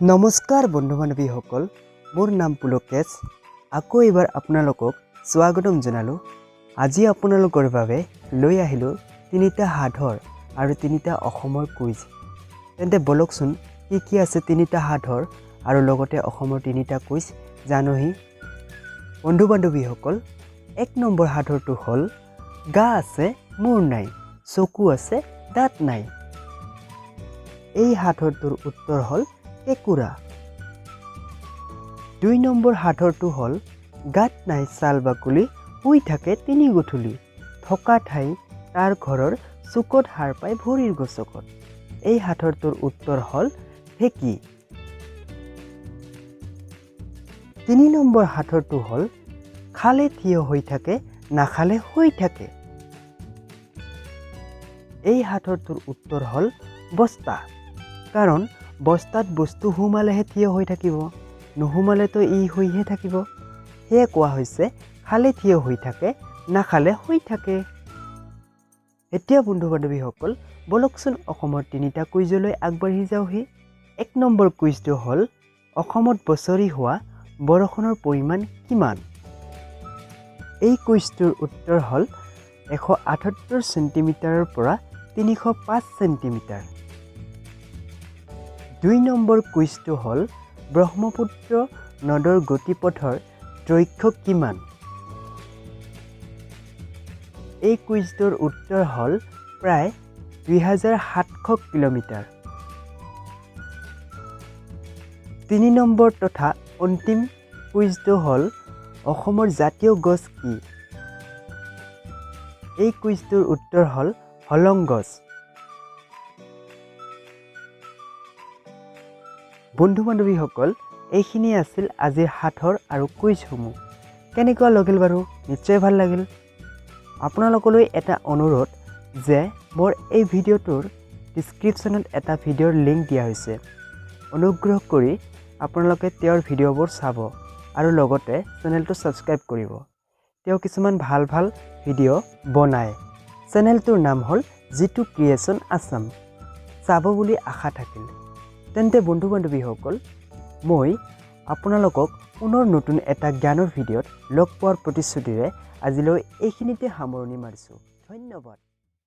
নমস্কাৰ বন্ধু বান্ধৱীসকল, মোৰ নাম পুলকেশ। আকৌ এবাৰ আপোনালোকক স্বাগতম জনালোঁ। আজি আপোনালোকৰ বাবে লৈ আহিলোঁ তিনিটা সাধৰ আৰু তিনিটা অসমৰ কুইজ। তেন্তে বলকচোন কি আছে তিনিটা সাধৰ আৰু লগতে অসমৰ তিনিটা কুইজ জানোহি। বন্ধু বান্ধৱীসকল, 1 নম্বৰ সাধৰটো হ'ল গা আছে মূৰ নাই, চকু আছে দাঁত নাই। এই সাধৰটোৰ উত্তৰ হ'ল কেঁকুৰা। 2 নম্বৰ সাধৰটো হ'ল গাত নাই ছাল বাকলি, শুই থাকে তিনি গধূলি, থকা ঠাই তাৰ ঘৰৰ চুকত সাৰ পাই ভৰিৰ গছকত। এই সাধৰটোৰ উত্তৰ হ'ল ঢেঁকী। 3 নম্বৰ সাধৰটো হ'ল খালে থিয় হৈ থাকে, নাখালে শুই থাকে। এই সাধৰটোৰ উত্তৰ হ'ল বস্তা। কাৰণ বস্তাত বস্তু সোমালেহে থিয় হৈ থাকিব, নোসোমালেতো ই শুইহে থাকিব। সেয়ে কোৱা হৈছে খালে থিয় হৈ থাকে, নাখালে শুই থাকে। এতিয়া বন্ধু বান্ধৱীসকল, বলকচোন অসমৰ তিনিটা কুইজলৈ আগবাঢ়ি যাওঁহি। 1 নম্বৰ কুইজটো হ'ল অসমত বছৰি হোৱা বৰষুণৰ পৰিমাণ কিমান? এই কুইজটোৰ উত্তৰ হ'ল 178 চেণ্টিমিটাৰৰ পৰা 305 চেণ্টিমিটাৰ। 2 নম্বৰ কুইজটো হ'ল ব্ৰহ্মপুত্ৰ নদৰ গতিপথৰ দৈৰ্ঘ্য কিমান? এই কুইজটোৰ উত্তৰ হ'ল প্ৰায় 2700 কিলোমিটাৰ। 3 নম্বৰ তথা অন্তিম কুইজটো হ'ল অসমৰ জাতীয় গছ কি? এই কুইজটোৰ উত্তৰ হ'ল হলং গছ। বন্ধু বান্ধৱীসকল, এইখিনি আছিল আজিৰ সাধৰ আৰু কুইজসমূহ। কেনেকুৱা লাগিল বাৰু? নিশ্চয় ভাল লাগিল। আপোনালোকলৈ এটা অনুৰোধ যে মোৰ এই ভিডিঅ'টোৰ ডিছক্ৰিপশ্যনত এটা ভিডিঅ'ৰ লিংক দিয়া হৈছে। অনুগ্ৰহ কৰি আপোনালোকে তেওঁৰ ভিডিঅ'বোৰ চাব আৰু লগতে চেনেলটো ছাবস্ক্ৰাইব কৰিব। তেওঁ কিছুমান ভাল ভিডিঅ' বনায়। চেনেলটোৰ নাম হ'ল জিতু ক্ৰিয়েশ্যন আছাম। চাব বুলি আশা থাকিল। তেন্তে বন্ধু বান্ধৱীসকল, মই আপোনালোকক পুনৰ নতুন এটা জ্ঞানৰ ভিডিঅ'ত লগ পোৱাৰ প্ৰতিশ্ৰুতিৰে আজিলৈ এইখিনিতে সামৰণি মাৰিছোঁ। ধন্যবাদ।